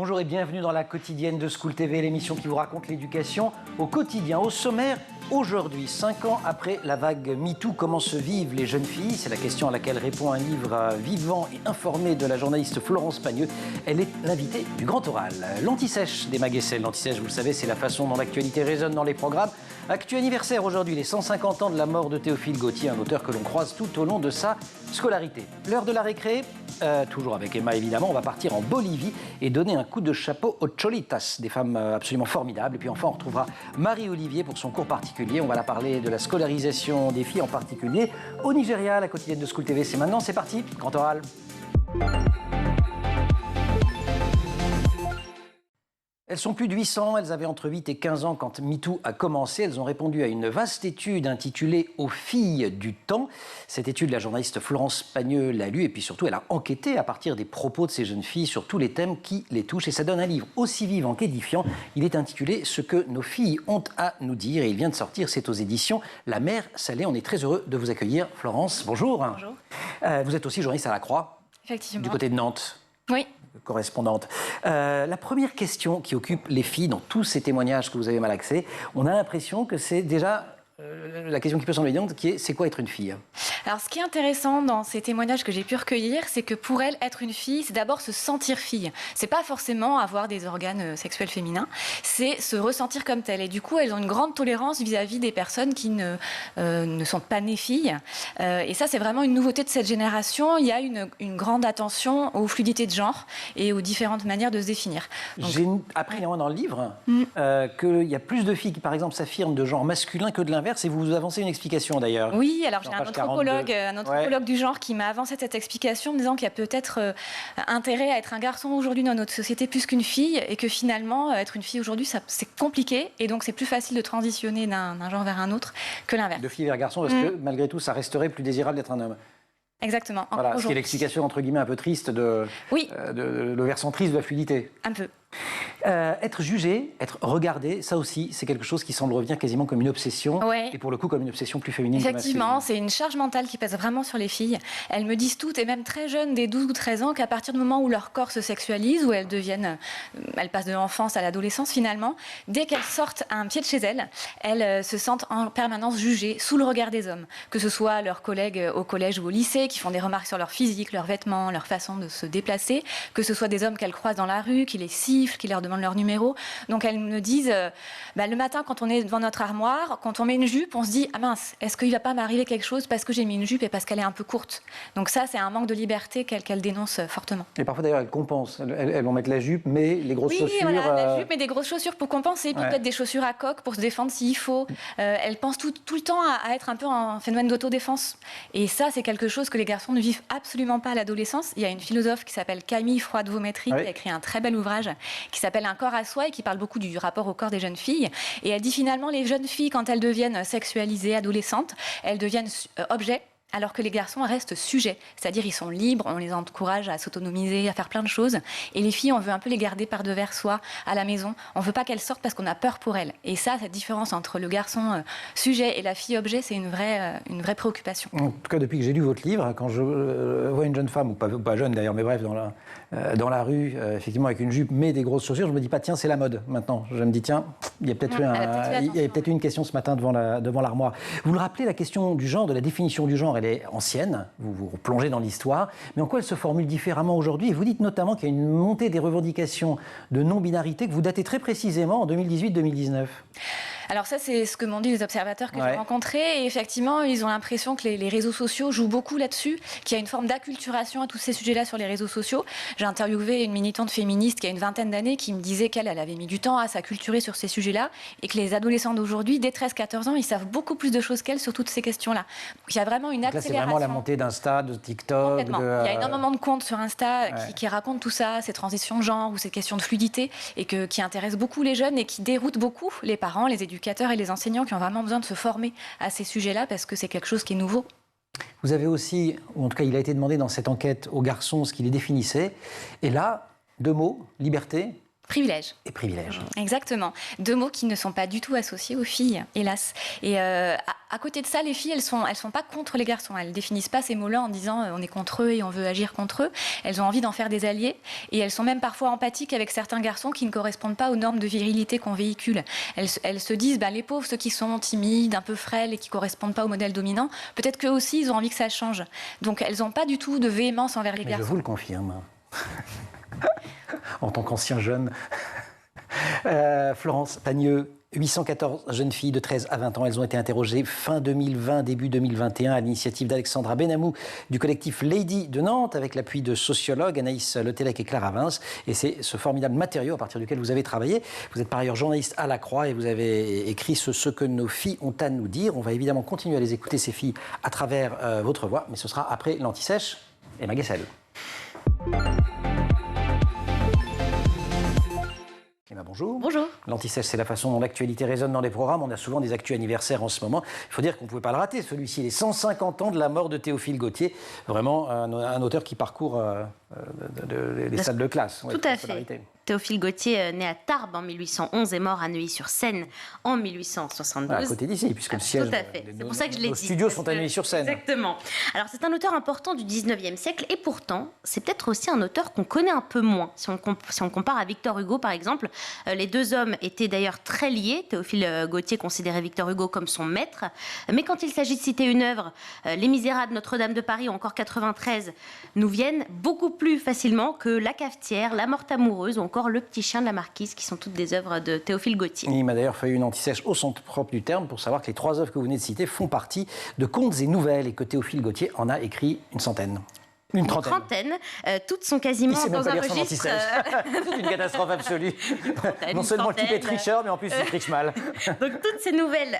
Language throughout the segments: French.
Bonjour et bienvenue dans la quotidienne de School TV, l'émission qui vous raconte l'éducation au quotidien. Au sommaire, aujourd'hui, 5 ans après la vague MeToo, comment se vivent les jeunes filles? C'est la question à laquelle répond un livre vivant et informé de la journaliste Florence Pagneux. Elle est l'invitée du Grand Oral. L'anti-sèche des Mag&Sel. L'anti-sèche, vous le savez, c'est la façon dont l'actualité résonne dans les programmes. Actu anniversaire aujourd'hui, les 150 ans de la mort de Théophile Gautier, un auteur que l'on croise tout au long de sa scolarité. L'heure de la récré, toujours avec Emma évidemment, on va partir en Bolivie et donner un coup de chapeau aux Cholitas, des femmes absolument formidables. Et puis enfin, on retrouvera Marie-Olivier pour son cours particulier. On va la parler de la scolarisation des filles en particulier au Nigeria. La quotidienne de School TV, c'est maintenant, c'est parti, Grand Oral. Elles sont plus de 800, elles avaient entre 8 et 15 ans quand MeToo a commencé. Elles ont répondu à une vaste étude intitulée « Aux filles du temps ». Cette étude, la journaliste Florence Pagneux l'a lue et puis surtout, elle a enquêté à partir des propos de ces jeunes filles sur tous les thèmes qui les touchent. Et ça donne un livre aussi vivant qu'édifiant. Il est intitulé « Ce que nos filles ont à nous dire » et il vient de sortir, c'est aux éditions La Mer Salée. On est très heureux de vous accueillir. Florence, bonjour. Bonjour. Vous êtes aussi journaliste à La Croix, effectivement, du côté de Nantes. Oui. Correspondante. La première question qui occupe les filles dans tous ces témoignages que vous avez mal accès, on a l'impression que c'est déjà la question qui peut sembler évidente, qui est c'est quoi être une fille? Alors, ce qui est intéressant dans ces témoignages que j'ai pu recueillir, c'est que pour elles, être une fille, c'est d'abord se sentir fille. C'est pas forcément avoir des organes sexuels féminins, c'est se ressentir comme telle. Et du coup, elles ont une grande tolérance vis-à-vis des personnes qui ne sont pas nées filles. Et ça, c'est vraiment une nouveauté de cette génération. Il y a une grande attention aux fluidités de genre et aux différentes manières de se définir. J'ai appris dans le livre qu'il y a plus de filles qui, par exemple, s'affirment de genre masculin que de l'inverse. Et vous avancez une explication d'ailleurs. Oui, alors j'ai un anthropologue du genre qui m'a avancé cette explication en me disant qu'il y a peut-être intérêt à être un garçon aujourd'hui dans notre société plus qu'une fille et que finalement être une fille aujourd'hui c'est compliqué et donc c'est plus facile de transitionner d'un genre vers un autre que l'inverse. De fille vers garçon parce que malgré tout ça resterait plus désirable d'être un homme. Exactement. Voilà, ce qui est l'explication entre guillemets un peu triste de le versant triste de la fluidité. Un peu. Être jugé, être regardé, ça aussi, c'est quelque chose qui semble revenir quasiment comme une obsession, et pour le coup comme une obsession plus féminine. Effectivement, c'est une charge mentale qui pèse vraiment sur les filles. Elles me disent toutes, et même très jeunes, dès 12 ou 13 ans, qu'à partir du moment où leur corps se sexualise, où elles passent de l'enfance à l'adolescence finalement, dès qu'elles sortent un pied de chez elles se sentent en permanence jugées sous le regard des hommes, que ce soit leurs collègues au collège ou au lycée qui font des remarques sur leur physique, leurs vêtements, leur façon de se déplacer, que ce soit des hommes qu'elles croisent dans la rue, qui les sifflent, qui leur demandent leur numéro. Donc elles me disent, le matin quand on est devant notre armoire, quand on met une jupe, on se dit, ah mince, est-ce qu'il ne va pas m'arriver quelque chose parce que j'ai mis une jupe et parce qu'elle est un peu courte. Donc ça, c'est un manque de liberté qu'elles dénoncent fortement. Et parfois d'ailleurs, elles compensent. Elles vont mettre la jupe, mais les grosses chaussures... Oui, voilà, la jupe, mais des grosses chaussures pour compenser, puis peut-être des chaussures à coque pour se défendre s'il faut. Elles pensent tout le temps à être un peu en phénomène d'autodéfense. Et ça, c'est quelque chose que les garçons ne vivent absolument pas à l'adolescence. Il y a une philosophe qui s'appelle Camille Froide-Vaumétry qui a écrit un très bel ouvrage qui s'appelle Un corps à soi et qui parle beaucoup du rapport au corps des jeunes filles. Et elle dit finalement, les jeunes filles, quand elles deviennent sexualisées, adolescentes, elles deviennent objets, alors que les garçons restent sujets. C'est-à-dire, ils sont libres, on les encourage à s'autonomiser, à faire plein de choses. Et les filles, on veut un peu les garder par devers soi, à la maison. On ne veut pas qu'elles sortent parce qu'on a peur pour elles. Et ça, cette différence entre le garçon sujet et la fille objet, c'est une vraie préoccupation. En tout cas, depuis que j'ai lu votre livre, quand je vois une jeune femme, ou pas jeune d'ailleurs, mais bref, dans la rue, effectivement avec une jupe, mais des grosses chaussures, je me dis pas, tiens, c'est la mode maintenant. Je me dis, tiens, il y a peut-être eu une question ce matin devant l'armoire. Vous le rappelez, la question du genre, de la définition du genre, elle est ancienne, vous plongez dans l'histoire, mais en quoi elle se formule différemment aujourd'hui? Et vous dites notamment qu'il y a une montée des revendications de non-binarité que vous datez très précisément en 2018-2019. Alors ça, c'est ce que m'ont dit les observateurs que j'ai rencontrés. Et effectivement, ils ont l'impression que les réseaux sociaux jouent beaucoup là-dessus, qu'il y a une forme d'acculturation à tous ces sujets-là sur les réseaux sociaux. J'ai interviewé une militante féministe qui a une vingtaine d'années qui me disait qu'elle avait mis du temps à s'acculturer sur ces sujets-là et que les adolescents d'aujourd'hui, dès 13-14 ans, ils savent beaucoup plus de choses qu'elle sur toutes ces questions-là. Donc il y a vraiment une accélération. Là, c'est vraiment la montée d'Insta, de TikTok. Il y a énormément de comptes sur Insta qui racontent tout ça, ces transitions de genre ou ces questions de fluidité et qui intéressent beaucoup les jeunes et qui déroutent beaucoup les parents, les éducateurs et les enseignants qui ont vraiment besoin de se former à ces sujets-là parce que c'est quelque chose qui est nouveau. Vous avez aussi, ou en tout cas il a été demandé dans cette enquête aux garçons ce qui les définissait. Et là, deux mots, liberté Privilège. Et privilège. Exactement. 2 mots qui ne sont pas du tout associés aux filles, hélas. Et à côté de ça, les filles, elles sont pas contre les garçons. Elles définissent pas ces mots-là en disant on est contre eux et on veut agir contre eux. Elles ont envie d'en faire des alliés. Et elles sont même parfois empathiques avec certains garçons qui ne correspondent pas aux normes de virilité qu'on véhicule. Elles se disent, les pauvres, ceux qui sont timides, un peu frêles et qui correspondent pas au modèle dominant, peut-être qu'eux aussi, ils ont envie que ça change. Donc elles n'ont pas du tout de véhémence envers les garçons. Je vous le confirme. En tant qu'ancien jeune. Florence Pagneux, 814 jeunes filles de 13 à 20 ans, elles ont été interrogées fin 2020, début 2021 à l'initiative d'Alexandra Benamou du collectif Lady de Nantes avec l'appui de sociologues Anaïs Letelec et Clara Vince. Et c'est ce formidable matériau à partir duquel vous avez travaillé. Vous êtes par ailleurs journaliste à La Croix et vous avez écrit ce que nos filles ont à nous dire. On va évidemment continuer à les écouter, ces filles, à travers votre voix, mais ce sera après l'Anti-Sèche et Maguessel. Bonjour. Bonjour. L'Anti-Sèche, c'est la façon dont l'actualité résonne dans les programmes. On a souvent des actus anniversaires en ce moment. Il faut dire qu'on ne pouvait pas le rater. Celui-ci, les 150 ans de la mort de Théophile Gautier. Vraiment un auteur qui parcourt les salles de classe. Tout à fait. Théophile Gautier, né à Tarbes en 1811, est mort à Neuilly-sur-Seine en 1872. À côté d'ici, puisque le siège. Tout à fait. C'est pour ça que je l'ai dit. Nos studios sont à Neuilly-sur-Seine. Exactement. Alors, c'est un auteur important du 19e siècle et pourtant, c'est peut-être aussi un auteur qu'on connaît un peu moins. Si on compare à Victor Hugo, par exemple, les 2 hommes étaient d'ailleurs très liés. Théophile Gautier considérait Victor Hugo comme son maître. Mais quand il s'agit de citer une œuvre, Les Misérables, Notre-Dame de Paris ou encore 93 nous viennent beaucoup plus facilement que La Cafetière, La Morte amoureuse ou encore Le Petit Chien de la Marquise, qui sont toutes des œuvres de Théophile Gautier. Il m'a d'ailleurs fallu une Anti-Sèche au sens propre du terme pour savoir que les 3 œuvres que vous venez de citer font partie de contes et nouvelles et que Théophile Gautier en a écrit une centaine. Une trentaine. Toutes sont quasiment dans un registre. C'est une catastrophe absolue. Non seulement le type est tricheur, mais en plus il triche mal. Donc toutes ces nouvelles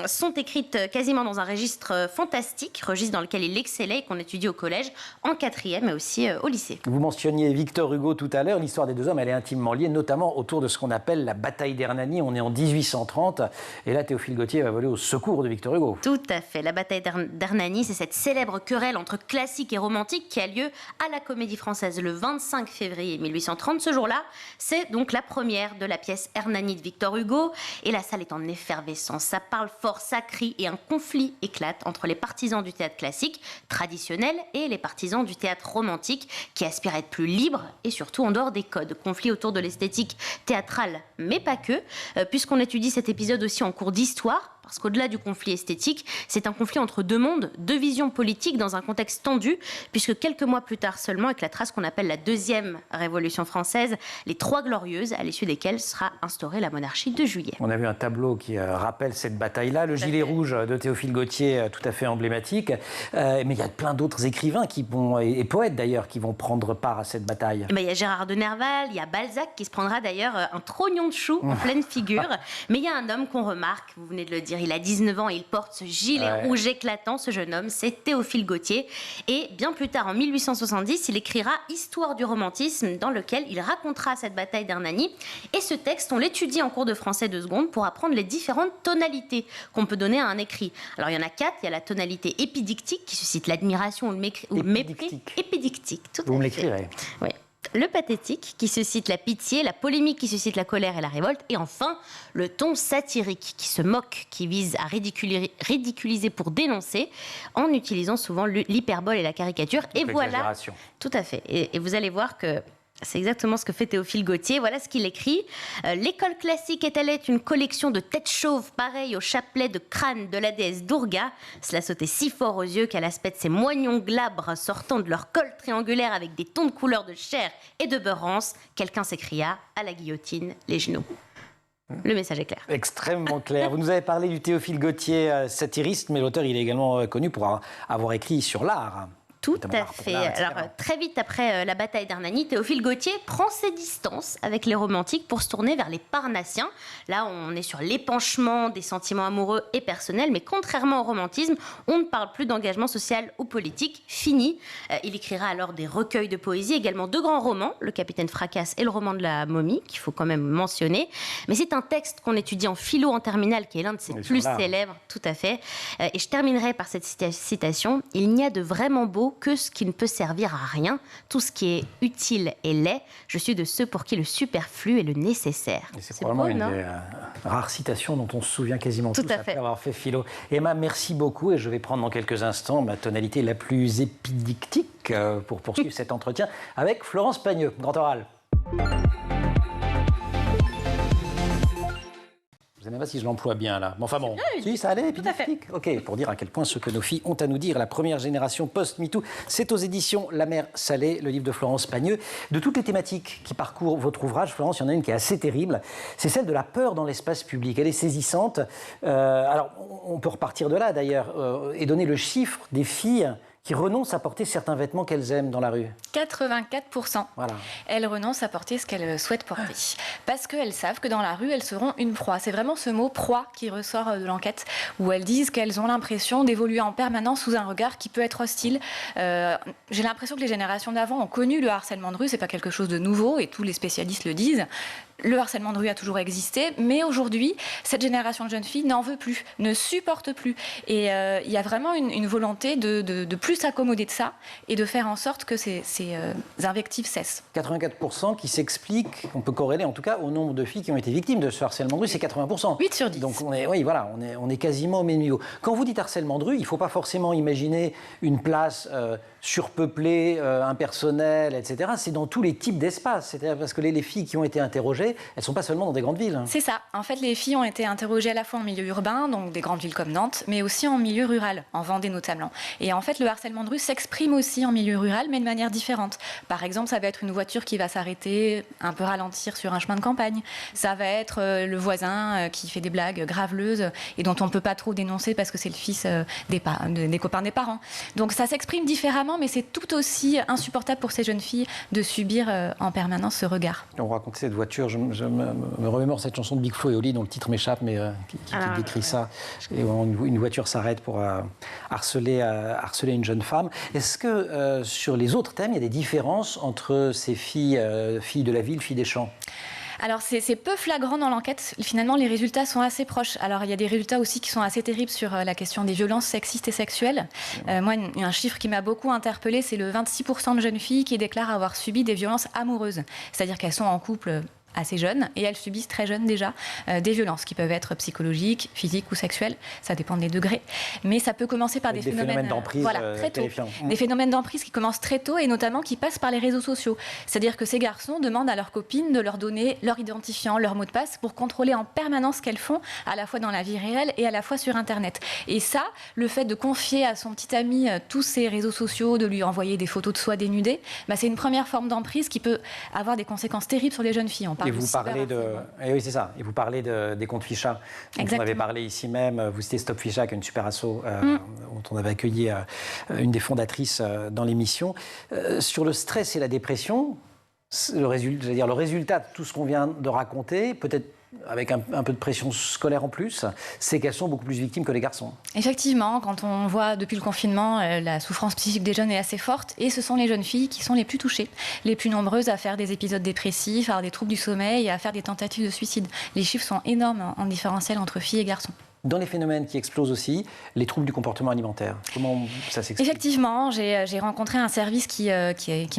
sont écrites quasiment dans un registre fantastique, registre dans lequel il excellait et qu'on étudie au collège, en 4e et aussi au lycée. Vous mentionniez Victor Hugo tout à l'heure. L'histoire des 2 hommes, elle est intimement liée, notamment autour de ce qu'on appelle la bataille d'Hernani. On est en 1830 et là Théophile Gautier va voler au secours de Victor Hugo. Tout à fait. La bataille d'Hernani, c'est cette célèbre querelle entre classique et romantique qui a lieu à la Comédie-Française le 25 février 1830. Ce jour-là, c'est donc la première de la pièce Hernani de Victor Hugo et la salle est en effervescence. Ça parle fort, ça crie et un conflit éclate entre les partisans du théâtre classique traditionnel et les partisans du théâtre romantique qui aspirent à être plus libres et surtout en dehors des codes. Conflit autour de l'esthétique théâtrale, mais pas que, puisqu'on étudie cet épisode aussi en cours d'histoire. Parce qu'au-delà du conflit esthétique, c'est un conflit entre 2 mondes, 2 visions politiques dans un contexte tendu, puisque quelques mois plus tard seulement, avec la trace qu'on appelle la 2e Révolution française, les 3 glorieuses, à l'issue desquelles sera instaurée la monarchie de Juillet. On a vu un tableau qui rappelle cette bataille-là, le gilet rouge de Théophile Gautier, tout à fait emblématique. Mais il y a plein d'autres écrivains et poètes d'ailleurs qui vont prendre part à cette bataille. Il y a Gérard de Nerval, il y a Balzac qui se prendra d'ailleurs un trognon de chou en pleine figure. Mais il y a un homme qu'on remarque, vous venez de le dire, il a 19 ans et il porte ce gilet rouge éclatant. Ce jeune homme, c'est Théophile Gautier. Et bien plus tard, en 1870, il écrira Histoire du romantisme, dans lequel il racontera cette bataille d'Hernani. Et ce texte, on l'étudie en cours de français 2 secondes pour apprendre les différentes tonalités qu'on peut donner à un écrit. Alors il y en a 4. Il y a la tonalité épidictique qui suscite l'admiration ou le mépris. Épidictique, tout à fait. Vous me l'écrirez. Oui. Le pathétique, qui suscite la pitié, la polémique, qui suscite la colère et la révolte, et enfin, le ton satirique, qui se moque, qui vise à ridiculiser pour dénoncer, en utilisant souvent l'hyperbole et la caricature. Et voilà, tout à fait. Et vous allez voir que c'est exactement ce que fait Théophile Gautier. Voilà ce qu'il écrit. L'école classique est-elle une collection de têtes chauves pareilles au chapelet de crâne de la déesse Durga. Cela sautait si fort aux yeux qu'à l'aspect de ces moignons glabres sortant de leur col triangulaire avec des tons de couleur de chair et de beurre rance, quelqu'un s'écria à la guillotine les genoux. Le message est clair. Extrêmement clair. Vous nous avez parlé du Théophile Gautier satiriste, mais l'auteur il est également connu pour avoir écrit sur l'art. Tout à fait. Alors, très vite après la bataille d'Hernani, Théophile Gautier prend ses distances avec les romantiques pour se tourner vers les parnassiens. Là, on est sur l'épanchement des sentiments amoureux et personnels, mais contrairement au romantisme, on ne parle plus d'engagement social ou politique. Fini. Il écrira alors des recueils de poésie, également 2 grands romans, Le Capitaine Fracasse et Le Roman de la momie, qu'il faut quand même mentionner. Mais c'est un texte qu'on étudie en philo en terminale, qui est l'un de ses plus célèbres, tout à fait. Et je terminerai par cette citation. Il n'y a de vraiment beau que ce qui ne peut servir à rien. Tout ce qui est utile est laid. Je suis de ceux pour qui le superflu est le nécessaire. Et c'est probablement une des rares citations dont on se souvient quasiment tous après avoir fait philo. Emma, merci beaucoup et je vais prendre dans quelques instants ma tonalité la plus épidictique pour poursuivre cet entretien avec Florence Pagneux. Grand oral. Je ne sais même pas si je l'emploie bien là. Mais enfin bon, si, ça allait, épidictique. Ok, pour dire à quel point ce que nos filles ont à nous dire. La première génération post-MeToo, c'est aux éditions La Mer Salée, le livre de Florence Pagneux. De toutes les thématiques qui parcourent votre ouvrage, Florence, il y en a une qui est assez terrible. C'est celle de la peur dans l'espace public. Elle est saisissante. Alors, on peut repartir de là d'ailleurs et donner le chiffre des filles qui renoncent à porter certains vêtements qu'elles aiment dans la rue. 84%. Voilà. Elles renoncent à porter ce qu'elles souhaitent porter. Parce qu'elles savent que dans la rue, elles seront une proie. C'est vraiment ce mot « proie » qui ressort de l'enquête, où elles disent qu'elles ont l'impression d'évoluer en permanence sous un regard qui peut être hostile. J'ai l'impression que les générations d'avant ont connu le harcèlement de rue. C'est pas quelque chose de nouveau, et tous les spécialistes le disent. Le harcèlement de rue a toujours existé, mais aujourd'hui, cette génération de jeunes filles n'en veut plus, ne supporte plus. Et il y a vraiment une volonté de plus s'accommoder de ça et de faire en sorte que ces invectives cessent. 84% qui s'explique, on peut corréler en tout cas au nombre de filles qui ont été victimes de ce harcèlement de rue, c'est 80%. 8 sur 10. Donc on est quasiment au même niveau. Quand vous dites harcèlement de rue, il ne faut pas forcément imaginer une place surpeuplée, impersonnelle, etc. C'est dans tous les types d'espaces. C'est-à-dire parce que les filles qui ont été interrogées, elles ne sont pas seulement dans des grandes villes. C'est ça. En fait, les filles ont été interrogées à la fois en milieu urbain, donc des grandes villes comme Nantes, mais aussi en milieu rural, en Vendée notamment. Et en fait, le harcèlement de rue s'exprime aussi en milieu rural, mais de manière différente. Par exemple, ça va être une voiture qui va s'arrêter, un peu ralentir sur un chemin de campagne. Ça va être le voisin qui fait des blagues graveleuses et dont on ne peut pas trop dénoncer parce que c'est le fils des copains des parents. Donc ça s'exprime différemment, mais c'est tout aussi insupportable pour ces jeunes filles de subir en permanence ce regard. On racontait cette voiture, je me remémore cette chanson de Big Flo et Oli dont le titre m'échappe, mais qui décrit ça. Et une voiture s'arrête pour harceler une jeune femme. Est-ce que sur les autres thèmes, il y a des différences entre ces filles, filles de la ville, filles des champs ? Alors c'est peu flagrant dans l'enquête. Finalement, les résultats sont assez proches. Alors il y a des résultats aussi qui sont assez terribles sur la question des violences sexistes et sexuelles. Moi, un chiffre qui m'a beaucoup interpellée, c'est le 26% de jeunes filles qui déclarent avoir subi des violences amoureuses. C'est-à-dire qu'elles sont en couple assez jeunes et elles subissent très jeunes déjà des violences qui peuvent être psychologiques, physiques ou sexuelles, ça dépend des degrés, mais ça peut commencer par des phénomènes d'emprise très tôt, terrifiants. Des phénomènes d'emprise qui commencent très tôt et notamment qui passent par les réseaux sociaux. C'est-à-dire que ces garçons demandent à leurs copines de leur donner leur identifiant, leur mot de passe pour contrôler en permanence ce qu'elles font, à la fois dans la vie réelle et à la fois sur Internet. Et ça, le fait de confier à son petit ami tous ces réseaux sociaux, de lui envoyer des photos de soi dénudées, c'est une première forme d'emprise qui peut avoir des conséquences terribles sur les jeunes filles. Et vous parlez oui, c'est ça. Et vous parlez des comptes Ficha, dont on avait parlé ici même. Vous citez Stop Ficha, qui est une super asso dont on avait accueilli une des fondatrices dans l'émission. Sur le stress et la dépression, le résultat de tout ce qu'on vient de raconter, peut-être avec un peu de pression scolaire en plus, c'est qu'elles sont beaucoup plus victimes que les garçons. Effectivement, quand on voit depuis le confinement, la souffrance psychique des jeunes est assez forte et ce sont les jeunes filles qui sont les plus touchées, les plus nombreuses à faire des épisodes dépressifs, à avoir des troubles du sommeil et à faire des tentatives de suicide. Les chiffres sont énormes en différentiel entre filles et garçons. Dans les phénomènes qui explosent aussi, les troubles du comportement alimentaire. Comment ça s'explique ? Effectivement, j'ai rencontré un service qui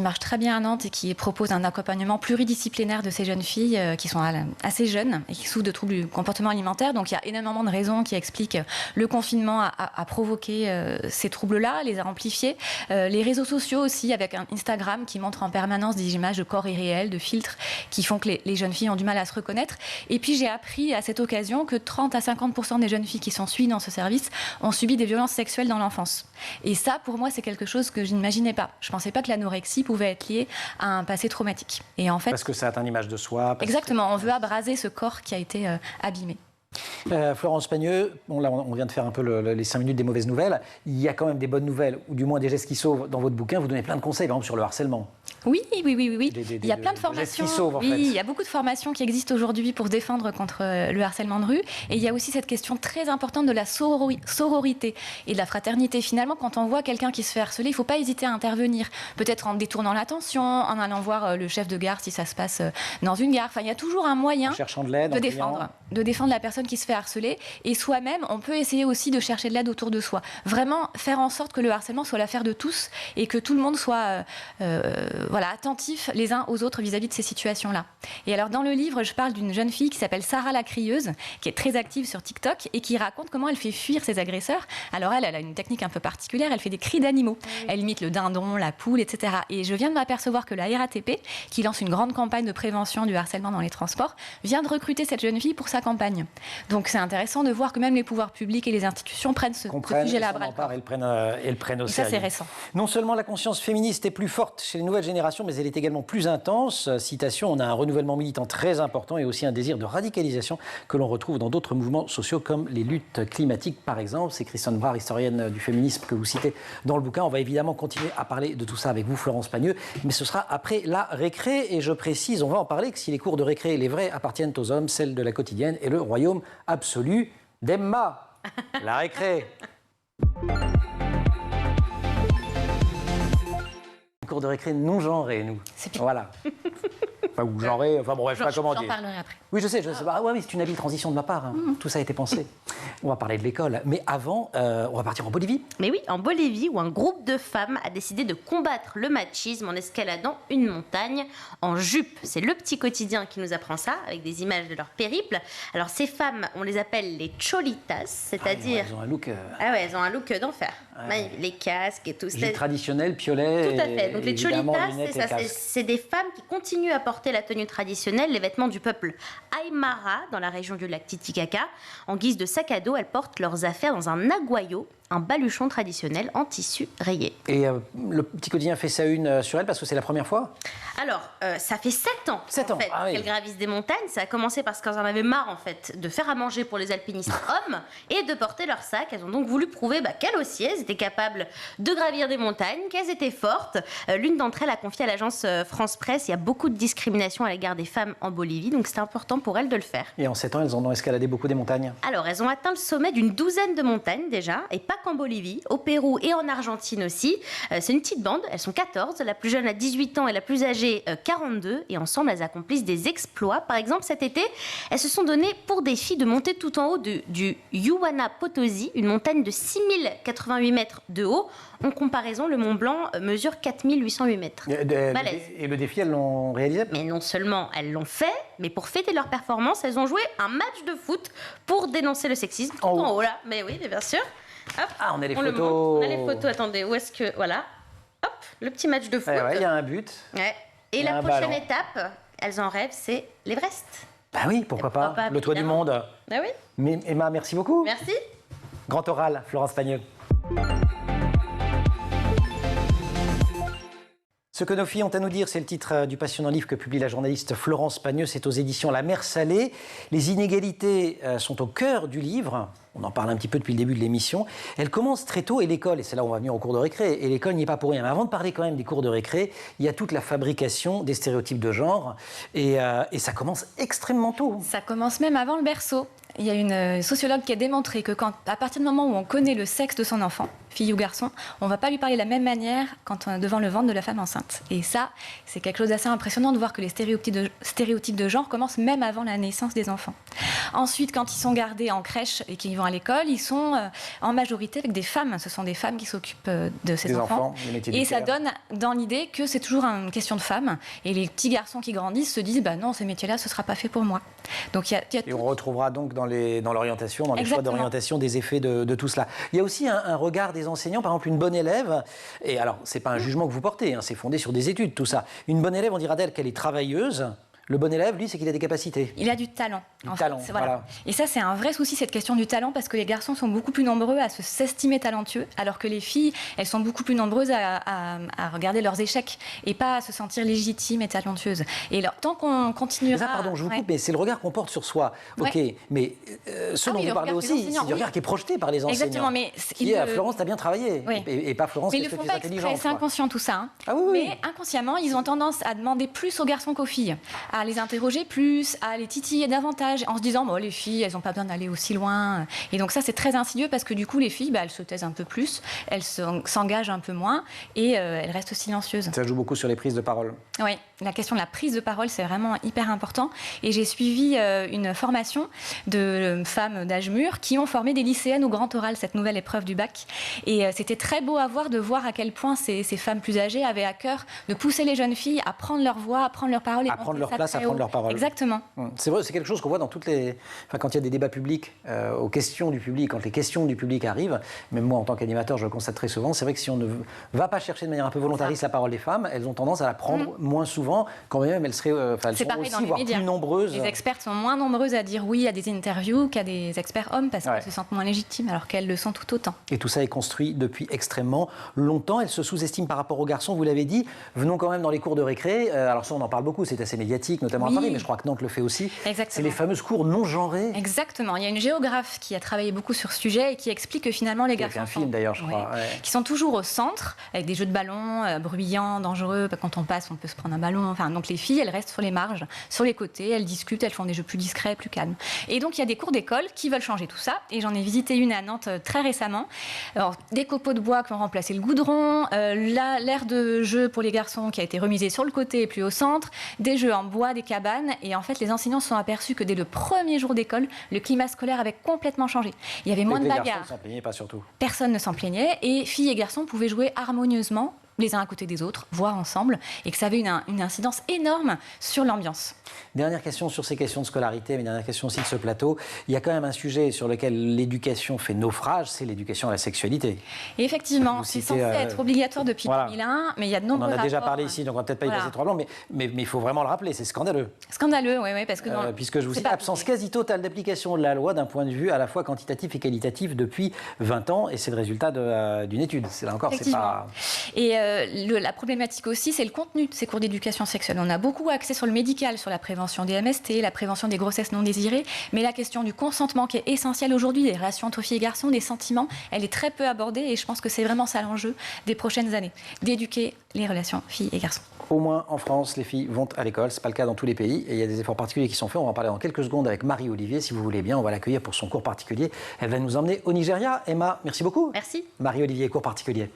marche très bien à Nantes et qui propose un accompagnement pluridisciplinaire de ces jeunes filles qui sont assez jeunes et qui souffrent de troubles du comportement alimentaire. Donc il y a énormément de raisons qui expliquent le confinement a provoqué ces troubles-là, les a amplifiés. Les réseaux sociaux aussi, avec un Instagram qui montre en permanence des images de corps irréels, de filtres, qui font que les jeunes filles ont du mal à se reconnaître. Et puis j'ai appris à cette occasion que 30 à 50% des jeunes filles qui sont suivies dans ce service ont subi des violences sexuelles dans l'enfance. Et ça, pour moi, c'est quelque chose que je n'imaginais pas. Je ne pensais pas que l'anorexie pouvait être liée à un passé traumatique. Et en fait, parce que ça atteint l'image de soi. Exactement, on veut abraser ce corps qui a été abîmé. Florence Pagneux, là on vient de faire un peu les 5 minutes des mauvaises nouvelles. Il y a quand même des bonnes nouvelles, ou du moins des gestes qui sauvent dans votre bouquin. Vous donnez plein de conseils, par exemple sur le harcèlement. Oui. Il y a plein de formations. Il y a beaucoup de formations qui existent aujourd'hui pour se défendre contre le harcèlement de rue. Et il y a aussi cette question très importante de la sororité et de la fraternité. Finalement, quand on voit quelqu'un qui se fait harceler, il ne faut pas hésiter à intervenir. Peut-être en détournant l'attention, en allant voir le chef de gare si ça se passe dans une gare. Enfin, il y a toujours un moyen de défendre la personne qui se fait harceler. Et soi-même, on peut essayer aussi de chercher de l'aide autour de soi. Vraiment faire en sorte que le harcèlement soit l'affaire de tous et que tout le monde soit attentif les uns aux autres vis-à-vis de ces situations-là. Et alors, dans le livre, je parle d'une jeune fille qui s'appelle Sarah la crieuse, qui est très active sur TikTok et qui raconte comment elle fait fuir ses agresseurs. Alors, elle a une technique un peu particulière, elle fait des cris d'animaux. Elle imite le dindon, la poule, etc. Et je viens de m'apercevoir que la RATP, qui lance une grande campagne de prévention du harcèlement dans les transports, vient de recruter cette jeune fille pour sa campagne. Donc, c'est intéressant de voir que même les pouvoirs publics et les institutions prennent ce sujet-là à bras-le-corps. Et le prennent au sérieux. Ça, c'est récent. Non seulement la conscience féministe est plus forte chez les nouvelles générations, mais elle est également plus intense. Citation, on a un renouvellement militant très important et aussi un désir de radicalisation que l'on retrouve dans d'autres mouvements sociaux comme les luttes climatiques, par exemple. C'est Christiane Brard, historienne du féminisme, que vous citez dans le bouquin. On va évidemment continuer à parler de tout ça avec vous, Florence Pagneux, mais ce sera après la récré. Et je précise, on va en parler, que si les cours de récré, les vrais, appartiennent aux hommes, celles de la quotidienne est le royaume absolu d'Emma. La récré. Cours de récré non genré, nous. C'est pire. Voilà. Enfin, ou genré, enfin bon, bref, je sais pas comment dire. J'en parlerai après. Oui, je sais. Ah ouais, c'est une habile transition de ma part. Hein. Tout ça a été pensé. On va parler de l'école. Mais avant, on va partir en Bolivie. Mais oui, en Bolivie, où un groupe de femmes a décidé de combattre le machisme en escaladant une montagne en jupe. C'est Le Petit Quotidien qui nous apprend ça, avec des images de leur périple. Alors, ces femmes, on les appelle les cholitas, c'est-à-dire... Elles ont un look... Ah ouais, elles ont un look d'enfer. Ouais. Les casques et tout. C'est traditionnel, piolet. Tout à fait. Donc, les cholitas, c'est ça. C'est des femmes qui continuent à porter la tenue traditionnelle, les vêtements du peuple Aymara, dans la région du lac Titicaca. En guise de sac à dos, elles portent leurs affaires dans un aguayo, un baluchon traditionnel en tissu rayé. Et Le Petit Quotidien fait sa une sur elle parce que c'est la première fois. Alors, ça fait 7 ans, qu'elles gravissent des montagnes. Ça a commencé parce qu'elles en avaient marre, en fait, de faire à manger pour les alpinistes hommes et de porter leur sac. Elles ont donc voulu prouver qu'elles aussi, elles étaient capables de gravir des montagnes, qu'elles étaient fortes. L'une d'entre elles a confié à l'agence France Presse, il y a beaucoup de discrimination à l'égard des femmes en Bolivie, donc c'était important pour elles de le faire. Et en 7 ans, elles en ont escaladé beaucoup des montagnes. Alors, elles ont atteint le sommet d'une douzaine de montagnes déjà, et pas qu'en Bolivie, au Pérou et en Argentine aussi. C'est une petite bande, elles sont 14, la plus jeune a 18 ans et la plus âgée 42, et ensemble elles accomplissent des exploits. Par exemple, cet été, elles se sont données pour défi de monter tout en haut du Huayna Potosí, une montagne de 6088 mètres de haut. En comparaison, le Mont Blanc mesure 4808 mètres. Et le défi, elles l'ont réalisé? Mais non seulement elles l'ont fait, mais pour fêter leur performance, elles ont joué un match de foot pour dénoncer le sexisme tout en haut là. Mais oui, mais bien sûr. Hop, on a les photos. On a les photos, attendez, où est-ce que... Voilà. Hop, le petit match de foot. Il y a un but. Ouais. Et la prochaine étape, elles en rêvent, c'est l'Everest. Bah oui, pourquoi pas le toit du monde. Ah oui. Mais Emma, merci beaucoup. Merci. Grand oral, Florence Pagneux. Ce que nos filles ont à nous dire, c'est le titre du passionnant livre que publie la journaliste Florence Pagneux. C'est aux éditions La Mer Salée. Les inégalités sont au cœur du livre. On en parle un petit peu depuis le début de l'émission. Elle commence très tôt et l'école, et c'est là où on va venir au cours de récré, et l'école n'y est pas pour rien. Mais avant de parler quand même des cours de récré, il y a toute la fabrication des stéréotypes de genre, et ça commence extrêmement tôt. Ça commence même avant le berceau. Il y a une sociologue qui a démontré que à partir du moment où on connaît le sexe de son enfant, fille ou garçon, on ne va pas lui parler de la même manière quand on est devant le ventre de la femme enceinte. Et ça, c'est quelque chose d'assez impressionnant de voir que les stéréotypes de genre commencent même avant la naissance des enfants. Ensuite, quand ils sont gardés en crèche et qu'ils vont à l'école, ils sont en majorité avec des femmes. Ce sont des femmes qui s'occupent de ces enfants. Et ça donne dans l'idée que c'est toujours une question de femmes. Et les petits garçons qui grandissent se disent non, ces métiers-là, ce ne sera pas fait pour moi. Donc, et on retrouvera donc dans l'orientation, dans les choix d'orientation, des effets de tout cela. Il y a aussi un regard des enseignants, par exemple une bonne élève, et alors c'est pas un jugement que vous portez, c'est fondé sur des études tout ça. Une bonne élève, on dira d'elle qu'elle est travailleuse, Le bon élève, lui, c'est qu'il a des capacités. Il a du talent. Du talent, voilà. Et ça, c'est un vrai souci, cette question du talent, parce que les garçons sont beaucoup plus nombreux à s'estimer talentueux, alors que les filles, elles sont beaucoup plus nombreuses à regarder leurs échecs et pas à se sentir légitimes et talentueuses. Et alors, tant qu'on continuera... Mais ça, pardon, je vous coupe, mais c'est le regard qu'on porte sur soi. Ok, mais ce dont vous parlez aussi, c'est du regard qui est projeté par les enseignants. Exactement, mais... Florence, t'as bien travaillé. Et pas Florence, mais ils le font pas exprès, c'est inconscient tout ça. Ah oui, oui. Mais inconsciemment, ils ont tendance à demander plus aux garçons qu'aux filles, à les interroger plus, à les titiller davantage, en se disant bon, les filles, elles n'ont pas besoin d'aller aussi loin. Et donc ça, c'est très insidieux parce que du coup, les filles, elles se taisent un peu plus, elles s'engagent un peu moins et elles restent silencieuses. Ça joue beaucoup sur les prises de parole. Oui, la question de la prise de parole, c'est vraiment hyper important. Et j'ai suivi une formation de femmes d'âge mûr qui ont formé des lycéennes au grand oral, cette nouvelle épreuve du bac. Et c'était très beau à voir, de voir à quel point ces femmes plus âgées avaient à cœur de pousser les jeunes filles à prendre leur voix, à prendre leur parole. À prendre leur place, à prendre leur parole. Exactement. C'est vrai, c'est quelque chose qu'on voit dans toutes les... Enfin, quand il y a des débats publics, aux questions du public, quand les questions du public arrivent, même moi en tant qu'animateur, je le constate très souvent, c'est vrai que si on ne va pas chercher de manière un peu volontariste la parole des femmes, elles ont tendance à la prendre moins souvent, quand même elles seraient elles sont pareil aussi, dans les voire médias. Plus nombreuses. Les expertes sont moins nombreuses à dire oui à des interviews qu'à des experts hommes parce qu'elles se sentent moins légitimes alors qu'elles le sont tout autant. Et tout ça est construit depuis extrêmement longtemps. Elles se sous-estiment par rapport aux garçons, vous l'avez dit. Venons quand même dans les cours de récré. Alors ça, on en parle beaucoup, c'est assez médiatique, notamment à Paris, mais je crois que Nantes le fait aussi. Exactement. C'est les fameuses cours non genrés. Exactement. Il y a une géographe qui a travaillé beaucoup sur ce sujet et qui explique que finalement les garçons... Il y a fait un film d'ailleurs, je crois. Qui sont toujours au centre, avec des jeux de ballon bruyants, dangereux. Quand on passe, on peut se prendre un ballon. Enfin, donc les filles, elles restent sur les marges, sur les côtés, elles discutent, elles font des jeux plus discrets, plus calmes. Et donc il y a des cours d'école qui veulent changer tout ça. Et j'en ai visité une à Nantes très récemment. Alors, des copeaux de bois qui ont remplacé le goudron, l'aire de jeu pour les garçons qui a été remisée sur le côté et plus au centre, des jeux en bois, des cabanes. Et en fait, les enseignants se sont aperçus que dès le premier jour d'école, le climat scolaire avait complètement changé. Il y avait moins de bagarres. Les garçons ne s'en plaignaient pas surtout. Personne ne s'en plaignait et filles et garçons pouvaient jouer harmonieusement les uns à côté des autres, voire ensemble, et que ça avait une incidence énorme sur l'ambiance. Dernière question sur ces questions de scolarité, mais dernière question aussi de ce plateau. Il y a quand même un sujet sur lequel l'éducation fait naufrage, c'est l'éducation à la sexualité. Et effectivement, c'est censé être obligatoire depuis 2001, mais il y a de nombreux rapports. On en a déjà rapports, parlé ici, donc on va peut-être pas y passer trop long, mais il faut vraiment le rappeler, c'est scandaleux. Scandaleux, oui, parce que... puisque je vous cite, absence quasi totale d'application de la loi d'un point de vue à la fois quantitatif et qualitatif depuis 20 ans, et c'est le résultat d'une étude. C'est là encore, c'est pas... Et la problématique aussi, c'est le contenu de ces cours d'éducation sexuelle. On a beaucoup axé sur le médical, sur la prévention des MST, la prévention des grossesses non désirées, mais la question du consentement qui est essentielle aujourd'hui, des relations entre filles et garçons, des sentiments, elle est très peu abordée et je pense que c'est vraiment ça l'enjeu des prochaines années, d'éduquer les relations filles et garçons. Au moins en France, les filles vont à l'école, c'est pas le cas dans tous les pays et il y a des efforts particuliers qui sont faits. On va en parler dans quelques secondes avec Marie-Olivier, si vous voulez bien, on va l'accueillir pour son cours particulier. Elle va nous emmener au Nigeria. Emma, merci beaucoup. Merci. Marie-Olivier, cours particulier.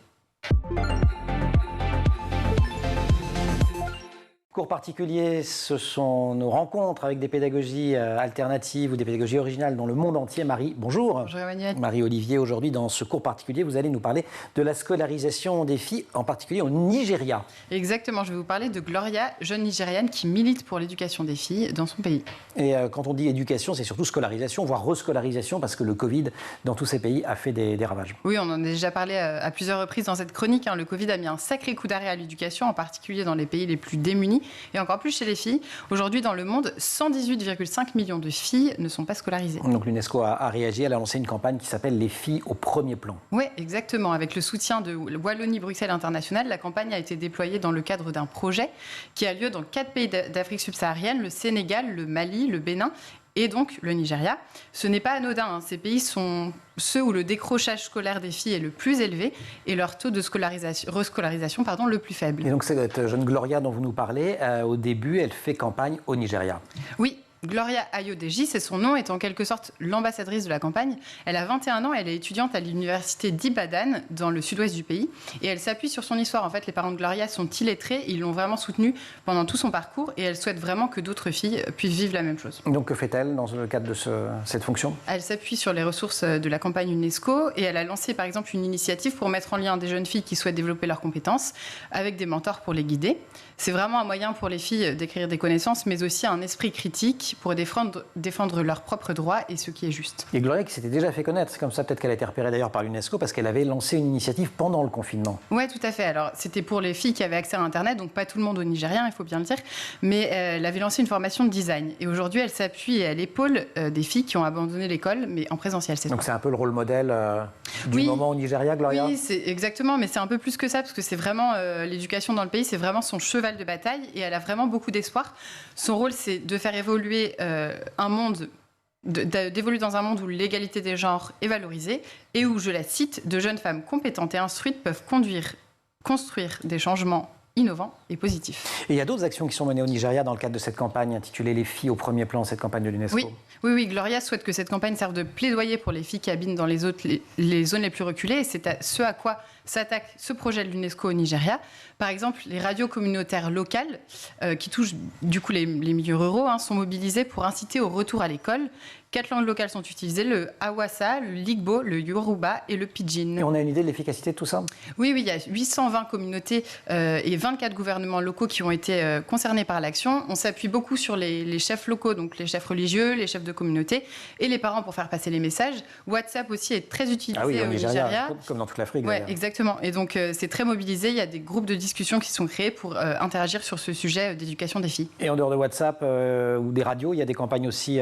Cours particuliers, ce sont nos rencontres avec des pédagogies alternatives ou des pédagogies originales dans le monde entier. Marie, bonjour. Bonjour Emmanuel. Marie-Olivier, aujourd'hui dans ce cours particulier, vous allez nous parler de la scolarisation des filles, en particulier au Nigeria. Exactement, je vais vous parler de Gloria, jeune Nigériane qui milite pour l'éducation des filles dans son pays. Et quand on dit éducation, c'est surtout scolarisation, voire rescolarisation, parce que le Covid, dans tous ces pays, a fait des ravages. Oui, on en a déjà parlé à plusieurs reprises dans cette chronique. Le Covid a mis un sacré coup d'arrêt à l'éducation, en particulier dans les pays les plus démunis. Et encore plus chez les filles. Aujourd'hui, dans le monde, 118,5 millions de filles ne sont pas scolarisées. Donc l'UNESCO a réagi, elle a lancé une campagne qui s'appelle « Les filles au premier plan ». Oui, exactement. Avec le soutien de Wallonie-Bruxelles International, la campagne a été déployée dans le cadre d'un projet qui a lieu dans 4 pays d'Afrique subsaharienne, le Sénégal, le Mali, le Bénin et donc le Nigeria. Ce n'est pas anodin, ces pays sont ceux où le décrochage scolaire des filles est le plus élevé et leur taux de rescolarisation le plus faible. Et donc cette jeune Gloria dont vous nous parlez, au début, elle fait campagne au Nigeria. Oui. Gloria Ayodeji, c'est son nom, est en quelque sorte l'ambassadrice de la campagne. Elle a 21 ans, elle est étudiante à l'université d'Ibadan, dans le sud-ouest du pays, et elle s'appuie sur son histoire. En fait, les parents de Gloria sont illettrés, ils l'ont vraiment soutenue pendant tout son parcours, et elle souhaite vraiment que d'autres filles puissent vivre la même chose. Donc que fait-elle dans le cadre de cette fonction ? Elle s'appuie sur les ressources de la campagne UNESCO, et elle a lancé par exemple une initiative pour mettre en lien des jeunes filles qui souhaitent développer leurs compétences, avec des mentors pour les guider. C'est vraiment un moyen pour les filles d'acquérir des connaissances, mais aussi un esprit critique, juridiques pour défendre leurs propres droits et ce qui est juste. Et Gloria qui s'était déjà fait connaître, c'est comme ça peut-être qu'elle a été repérée d'ailleurs par l'UNESCO parce qu'elle avait lancé une initiative pendant le confinement. Oui, tout à fait. Alors c'était pour les filles qui avaient accès à Internet, donc pas tout le monde au Nigeria, il faut bien le dire, mais elle avait lancé une formation de design. Et aujourd'hui, elle s'appuie à l'épaule des filles qui ont abandonné l'école, mais en présentiel. Donc c'est un peu le rôle modèle du moment au Nigeria, Gloria? Oui, exactement, mais c'est un peu plus que ça, parce que c'est vraiment l'éducation dans le pays, c'est vraiment son cheval de bataille, et elle a vraiment beaucoup d'espoir. Son rôle, c'est de faire évoluer un monde, d'évoluer dans un monde où l'égalité des genres est valorisée, et où, je la cite, de jeunes femmes compétentes et instruites peuvent construire des changements innovants et positifs. Et il y a d'autres actions qui sont menées au Nigeria dans le cadre de cette campagne intitulée « Les filles au premier plan », cette campagne de l'UNESCO. Oui, Gloria souhaite que cette campagne serve de plaidoyer pour les filles qui habitent dans les zones les plus reculées, et c'est ce à quoi s'attaque ce projet de l'UNESCO au Nigeria. Par exemple, les radios communautaires locales, qui touchent du coup les milieux ruraux, sont mobilisées pour inciter au retour à l'école. 4 langues locales sont utilisées, le Hausa, le Ligbo, le Yoruba et le Pidgin. Et on a une idée de l'efficacité de tout ça? Oui, il y a 820 communautés et 24 gouvernements locaux qui ont été concernés par l'action. On s'appuie beaucoup sur les chefs locaux, donc les chefs religieux, les chefs de communauté et les parents pour faire passer les messages. WhatsApp aussi est très utilisé au Nigeria. Comme dans toute l'Afrique. Oui, exactement. Et donc c'est très mobilisé. Il y a des groupes de discussion qui sont créés pour interagir sur ce sujet d'éducation des filles. Et en dehors de WhatsApp ou des radios, il y a des campagnes aussi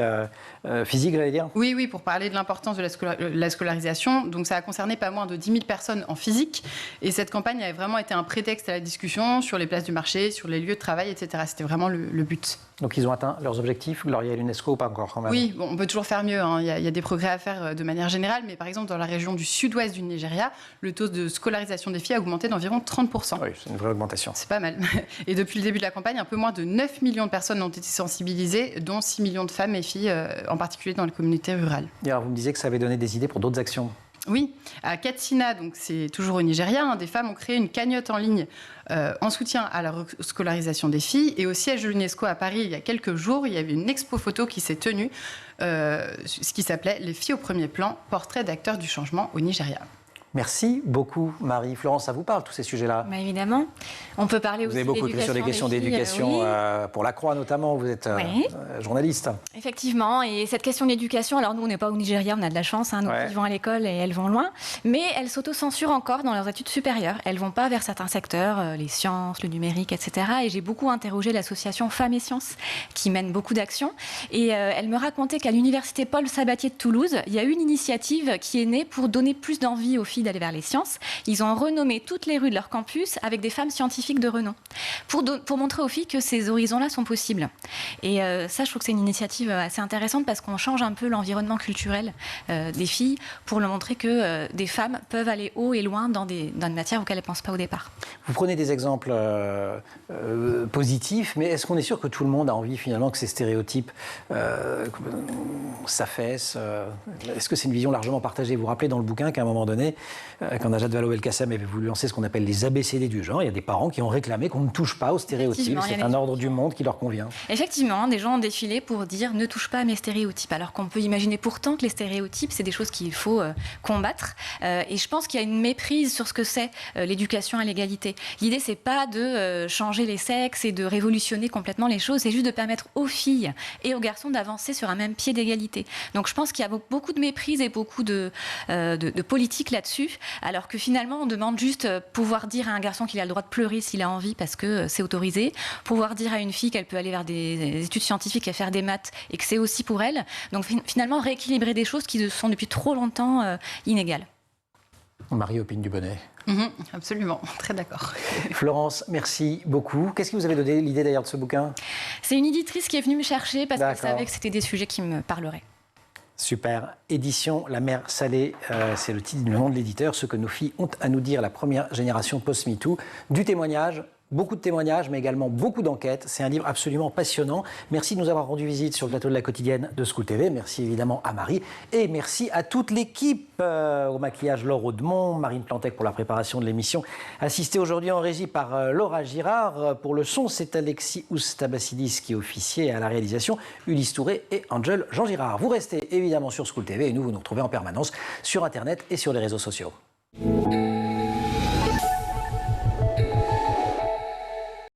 physiques, j'allais dire? Oui, pour parler de l'importance de la scolarisation. Donc ça a concerné pas moins de 10 000 personnes en physique. Et cette campagne a vraiment été un prétexte à la discussion sur les places du marché, sur les lieux de travail, etc. C'était vraiment le but. Donc ils ont atteint leurs objectifs, Gloria et l'UNESCO, ou pas encore quand même? Oui, on peut toujours faire mieux. Il y a des progrès à faire de manière générale. Mais par exemple, dans la région du sud-ouest du Nigeria, le taux de scolarisation des filles a augmenté d'environ 30%. Oui, c'est une vraie augmentation. C'est pas mal. Et depuis le début de la campagne, un peu moins de 9 millions de personnes ont été sensibilisées, dont 6 millions de femmes et filles, en particulier dans les communautés rurales. Et alors vous me disiez que ça avait donné des idées pour d'autres actions? Oui, à Katsina, donc c'est toujours au Nigeria, des femmes ont créé une cagnotte en ligne en soutien à la scolarisation des filles. Et au siège de l'UNESCO à Paris, il y a quelques jours, il y avait une expo photo qui s'est tenue, ce qui s'appelait « Les filles au premier plan, portrait d'acteurs du changement au Nigeria ». Merci beaucoup, Marie. Florence, ça vous parle, tous ces sujets-là? Évidemment. On peut parler aussi d'éducation. Vous avez beaucoup écrit sur les questions d'éducation, pour La Croix notamment. Vous êtes journaliste. Effectivement. Et cette question d'éducation, alors nous, on n'est pas au Nigeria, on a de la chance. Nos filles vont à l'école et elles vont loin. Mais elles s'auto-censurent encore dans leurs études supérieures. Elles ne vont pas vers certains secteurs, les sciences, le numérique, etc. Et j'ai beaucoup interrogé l'association Femmes et Sciences, qui mène beaucoup d'actions. Et elle me racontait qu'à l'université Paul Sabatier de Toulouse, il y a eu une initiative qui est née pour donner plus d'envie aux filles d'aller vers les sciences. Ils ont renommé toutes les rues de leur campus avec des femmes scientifiques de renom pour montrer aux filles que ces horizons-là sont possibles. Et ça, je trouve que c'est une initiative assez intéressante parce qu'on change un peu l'environnement culturel des filles pour leur montrer que des femmes peuvent aller haut et loin dans des matières auxquelles elles ne pensent pas au départ. Vous prenez des exemples positifs, mais est-ce qu'on est sûr que tout le monde a envie finalement que ces stéréotypes s'affaissent? Est-ce que c'est une vision largement partagée? Vous vous rappelez dans le bouquin qu'à un moment donné, quand Najat Vallaud-Belkacem avait voulu lancer ce qu'on appelle les ABCD du genre, il y a des parents qui ont réclamé qu'on ne touche pas aux stéréotypes. C'est un ordre du monde qui leur convient. Effectivement, des gens ont défilé pour dire ne touche pas à mes stéréotypes, alors qu'on peut imaginer pourtant que les stéréotypes, c'est des choses qu'il faut combattre. Et je pense qu'il y a une méprise sur ce que c'est l'éducation à l'égalité. L'idée, c'est pas de changer les sexes et de révolutionner complètement les choses, c'est juste de permettre aux filles et aux garçons d'avancer sur un même pied d'égalité. Donc je pense qu'il y a beaucoup de méprise et beaucoup de politique là-dessus, alors que finalement on demande juste pouvoir dire à un garçon qu'il a le droit de pleurer s'il a envie parce que c'est autorisé, pouvoir dire à une fille qu'elle peut aller vers des études scientifiques et faire des maths et que c'est aussi pour elle. Donc finalement rééquilibrer des choses qui sont depuis trop longtemps inégales. Marie Opine-Dubonnet. Absolument, très d'accord. Florence, merci beaucoup. Qu'est-ce qui vous avait donné l'idée d'ailleurs de ce bouquin? C'est une éditrice qui est venue me chercher parce qu'elle savait que c'était des sujets qui me parleraient. Super. Édition La Mer Salée, c'est le titre du nom de l'éditeur. Ce que nos filles ont à nous dire, la première génération post-MeToo. Du témoignage, beaucoup de témoignages, mais également beaucoup d'enquêtes. C'est un livre absolument passionnant. Merci de nous avoir rendu visite sur le plateau de la quotidienne de School TV. Merci évidemment à Marie. Et merci à toute l'équipe. Au maquillage, Laure Audemont, Marine Plantec pour la préparation de l'émission. Assistée aujourd'hui en régie par Laura Girard. Pour le son, c'est Alexis Oustabassidis qui est officier à la réalisation. Ulysse Touré et Angel Jean Girard. Vous restez évidemment sur School TV et nous, vous nous retrouvez en permanence sur Internet et sur les réseaux sociaux.